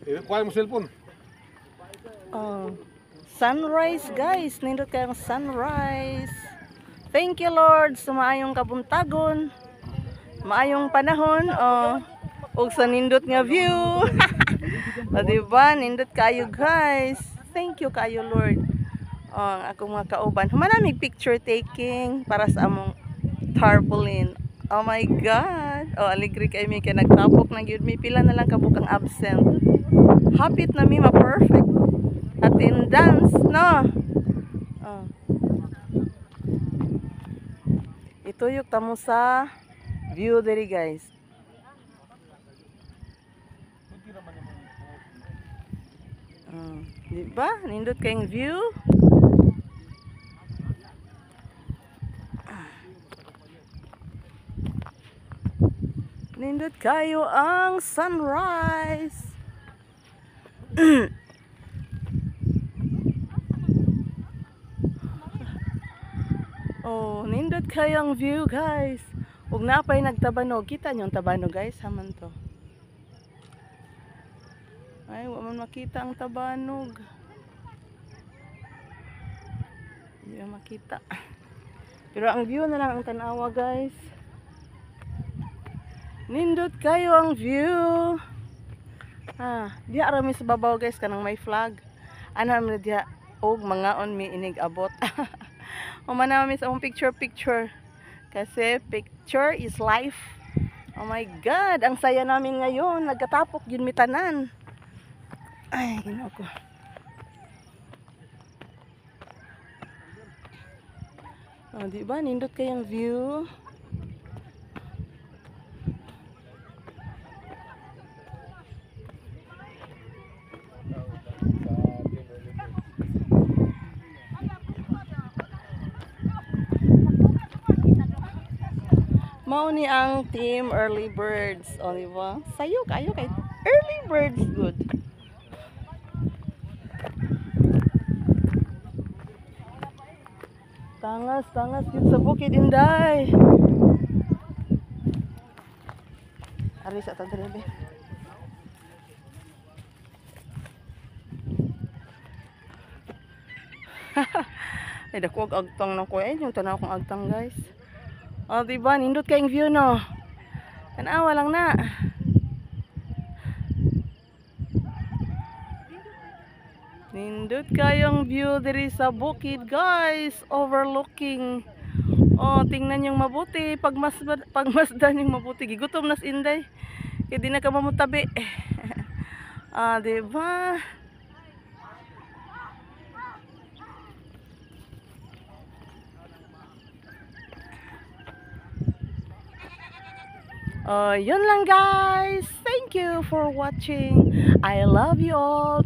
Kuha mo cellphone. Oh, sunrise guys, nindot kayong sunrise. Thank you Lord sa maayong kabuntagon, maayong panahon, ug sa nindot nga view. O diba, nindot kayo guys. Thank you kayo Lord. Ang akong mga kauban, humanamig picture taking para sa among tarpaulin. Oh my God. Oh, aligri kay mi kay nagtapok na gyud mi, pila na lang kabukang absent. Hapit na mi ma-perfect attendance, no? Oh. Ituyok tamo sa view diri guys. Diba? Nindot kayong view. Nindot kayo ang sunrise. Oh, nindot kayo ang view guys. Ug napay nagtabanog. Kita niyo ang tabanog guys, haman to. Ay, wa man makita ang tabanog. Hindi makita. Pero ang view na lang ang tanawa guys. Nindot kayo ang view. Diya rami sa babaw guys kanang may flag. Ana man diya og mangaon mi inig abot. Umana mi sa akong picture. Kasi picture is life. Oh my God, ang saya namin ngayon. Nagkatapok yun mi tanan. Ay, Ginoo ko. Oh, di ba nindot kayang view? Mao ni ang team Early Birds, o di ba? Sayo kayo kay Early Birds good. Tangas yun sa bukid Inday. Ari sa tadrebe. Ay dako agtang na ko yung tanaw kong agtang guys. O diba, nindot kayong view no. Tanawa lang na. Nindot kayong view diri sa bukid guys, overlooking. Oh, tingnan yung mabuti, pagmasdan yung mabuti. Gigutom nas Inday. Kaya di na ka mamutabi. Diba? Yun lang guys. Thank you for watching. I love you all.